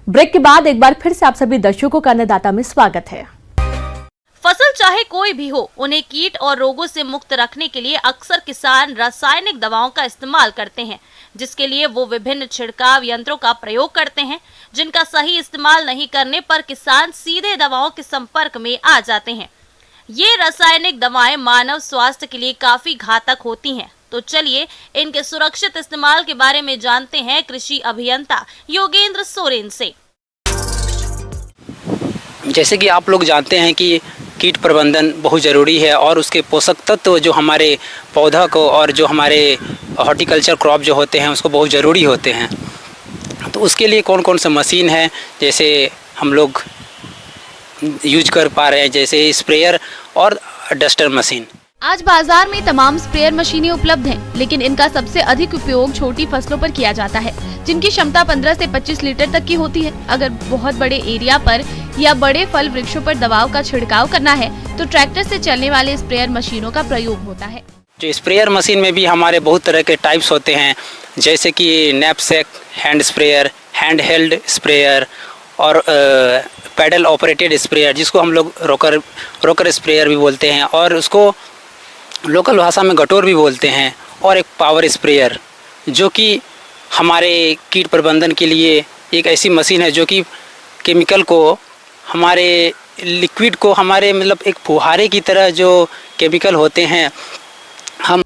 Break के बाद एक बार फिर से आप सभी दर्शकों का अन्नदाता में स्वागत है। फसल चाहे कोई भी हो, उन्हें कीट और रोगों से मुक्त रखने के लिए अक्सर किसान रासायनिक दवाओं का इस्तेमाल करते हैं, जिसके लिए वो विभिन्न छिड़काव यंत्रों का प्रयोग करते हैं, जिनका सही इस्तेमाल नहीं करने पर किसान सीधे दवाओं के संपर्क में आ जाते हैं। ये रासायनिक दवाएं मानव स्वास्थ्य के लिए काफी घातक होती हैं। तो चलिए इनके सुरक्षित इस्तेमाल के बारे में जानते हैं कृषि अभियंता योगेंद्र सोरेन से। जैसे कि आप लोग जानते हैं कि कीट प्रबंधन बहुत ज़रूरी है और उसके पोषक तत्व जो हमारे पौधा को और जो हमारे हॉर्टिकल्चर क्रॉप जो होते हैं उसको बहुत ज़रूरी होते हैं। तो उसके लिए कौन कौन सा मशीन है जैसे हम लोग यूज कर पा रहे हैं, जैसे स्प्रेयर और डस्टर मशीन। आज बाजार में तमाम स्प्रेयर मशीनें उपलब्ध हैं, लेकिन इनका सबसे अधिक उपयोग छोटी फसलों पर किया जाता है, जिनकी क्षमता 15 से 25 लीटर तक की होती है। अगर बहुत बड़े एरिया पर या बड़े फल वृक्षों पर दवाओं का छिड़काव करना है तो ट्रैक्टर से चलने वाले स्प्रेयर मशीनों का प्रयोग होता है। जो स्प्रेयर मशीन में भी हमारे बहुत तरह के टाइप्स होते हैं, जैसे कि knapsack, hand sprayer, hand held sprayer और पैडल ऑपरेटेड स्प्रेयर, जिसको हम लोग रोकर स्प्रेयर भी बोलते हैं और उसको लोकल भाषा में गटोर भी बोलते हैं, और एक पावर स्प्रेयर जो कि हमारे कीट प्रबंधन के लिए एक ऐसी मशीन है जो कि केमिकल को, हमारे लिक्विड को, हमारे मतलब एक फुहारे की तरह जो केमिकल होते हैं, हम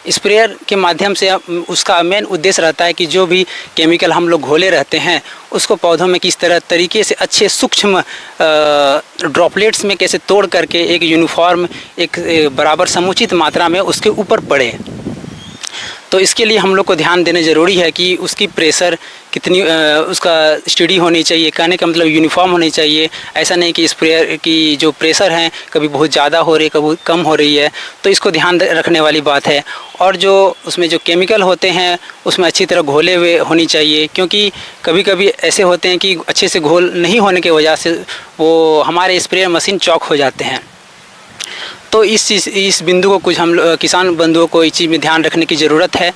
स्प्रेयर के माध्यम से उसका मेन उद्देश्य रहता है कि जो भी केमिकल हम लोग घोले रहते हैं उसको पौधों में किस तरह तरीके से अच्छे सूक्ष्म ड्रॉपलेट्स में कैसे तोड़ करके एक यूनिफॉर्म, एक बराबर समुचित मात्रा में उसके ऊपर पड़े। तो इसके लिए हम लोग को ध्यान देना ज़रूरी है कि उसकी प्रेशर कितनी उसका स्टडी होनी चाहिए, कहने का मतलब यूनिफॉर्म होनी चाहिए। ऐसा नहीं कि स्प्रेयर की जो प्रेशर है कभी बहुत ज़्यादा हो रही है, कभी कम हो रही है, तो इसको ध्यान रखने वाली बात है। और जो उसमें जो केमिकल होते हैं उसमें अच्छी तरह घोले हुए होनी चाहिए, क्योंकि कभी कभी ऐसे होते हैं कि अच्छे से घोल नहीं होने की वजह से वो हमारे स्प्रेयर मशीन चौक हो जाते हैं। तो इस बिंदु को कुछ हम किसान बंधुओं को इस चीज़ में ध्यान रखने की ज़रूरत है।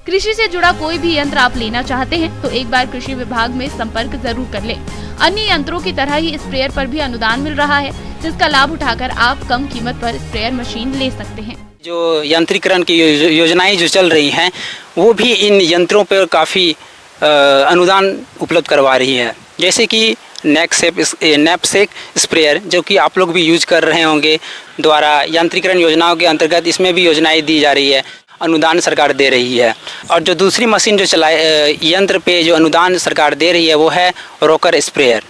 कृषि से जुड़ा कोई भी यंत्र आप लेना चाहते हैं तो एक बार कृषि विभाग में संपर्क जरूर कर लें। अन्य यंत्रों की तरह ही स्प्रेयर पर भी अनुदान मिल रहा है, जिसका लाभ उठाकर आप कम कीमत पर स्प्रेयर मशीन ले सकते हैं। जो यंत्रीकरण की योजनाएं जो चल रही हैं वो भी इन यंत्रों पर काफ़ी अनुदान उपलब्ध करवा रही है, जैसे कि नैपसैक स्प्रेयर जो कि आप लोग भी यूज कर रहे होंगे, द्वारा यांत्रिकरण योजनाओं के अंतर्गत इसमें भी योजनाएं दी जा रही है, अनुदान सरकार दे रही है। और जो दूसरी मशीन जो यंत्र पे जो अनुदान सरकार दे रही है वो है रोकर स्प्रेयर,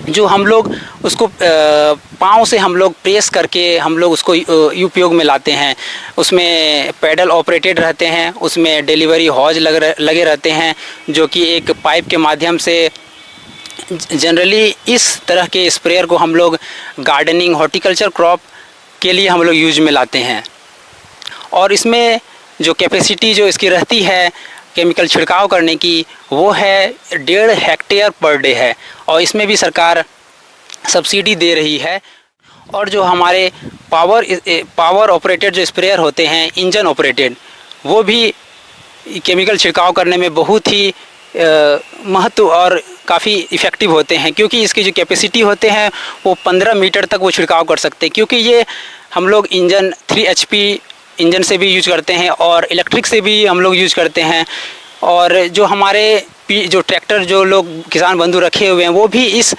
जो हम लोग उसको पाँव से हम लोग प्रेस करके हम लोग उसको उपयोग में लाते हैं। उसमें पैडल ऑपरेटेड रहते हैं, उसमें डिलीवरी हॉज लगे रहते हैं, जो कि एक पाइप के माध्यम से जनरली इस तरह के स्प्रेयर को हम लोग गार्डनिंग, हॉर्टिकल्चर क्रॉप के लिए हम लोग यूज में लाते हैं। और इसमें जो कैपेसिटी जो इसकी रहती है केमिकल छिड़काव करने की वो है 1.5 हेक्टेयर पर डे है, और इसमें भी सरकार सब्सिडी दे रही है। और जो हमारे पावर ऑपरेटेड जो स्प्रेयर होते हैं, इंजन ऑपरेटेड, वो भी केमिकल छिड़काव करने में बहुत ही महत्व और काफ़ी इफ़ेक्टिव होते हैं, क्योंकि इसकी जो कैपेसिटी होते हैं वो 15 मीटर तक वो छिड़काव कर सकते हैं। क्योंकि ये हम लोग इंजन 3 HP इंजन से भी यूज करते हैं और इलेक्ट्रिक से भी हम लोग यूज करते हैं। और जो हमारे जो ट्रैक्टर जो लोग किसान बंधु रखे हुए हैं वो भी इस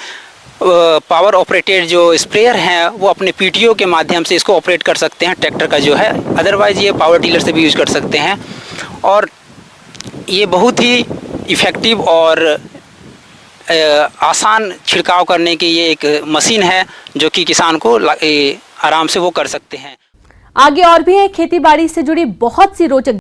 पावर ऑपरेटेड जो स्प्रेयर हैं वो अपने PTO के माध्यम से इसको ऑपरेट कर सकते हैं, ट्रैक्टर का जो है। अदरवाइज़ ये पावर टिलर से भी यूज कर सकते हैं। और ये बहुत ही इफ़ेक्टिव और आसान छिड़काव करने की ये एक मशीन है जो कि किसान को आराम से वो कर सकते हैं। आगे और भी है खेती बाड़ी से जुड़ी बहुत सी रोचक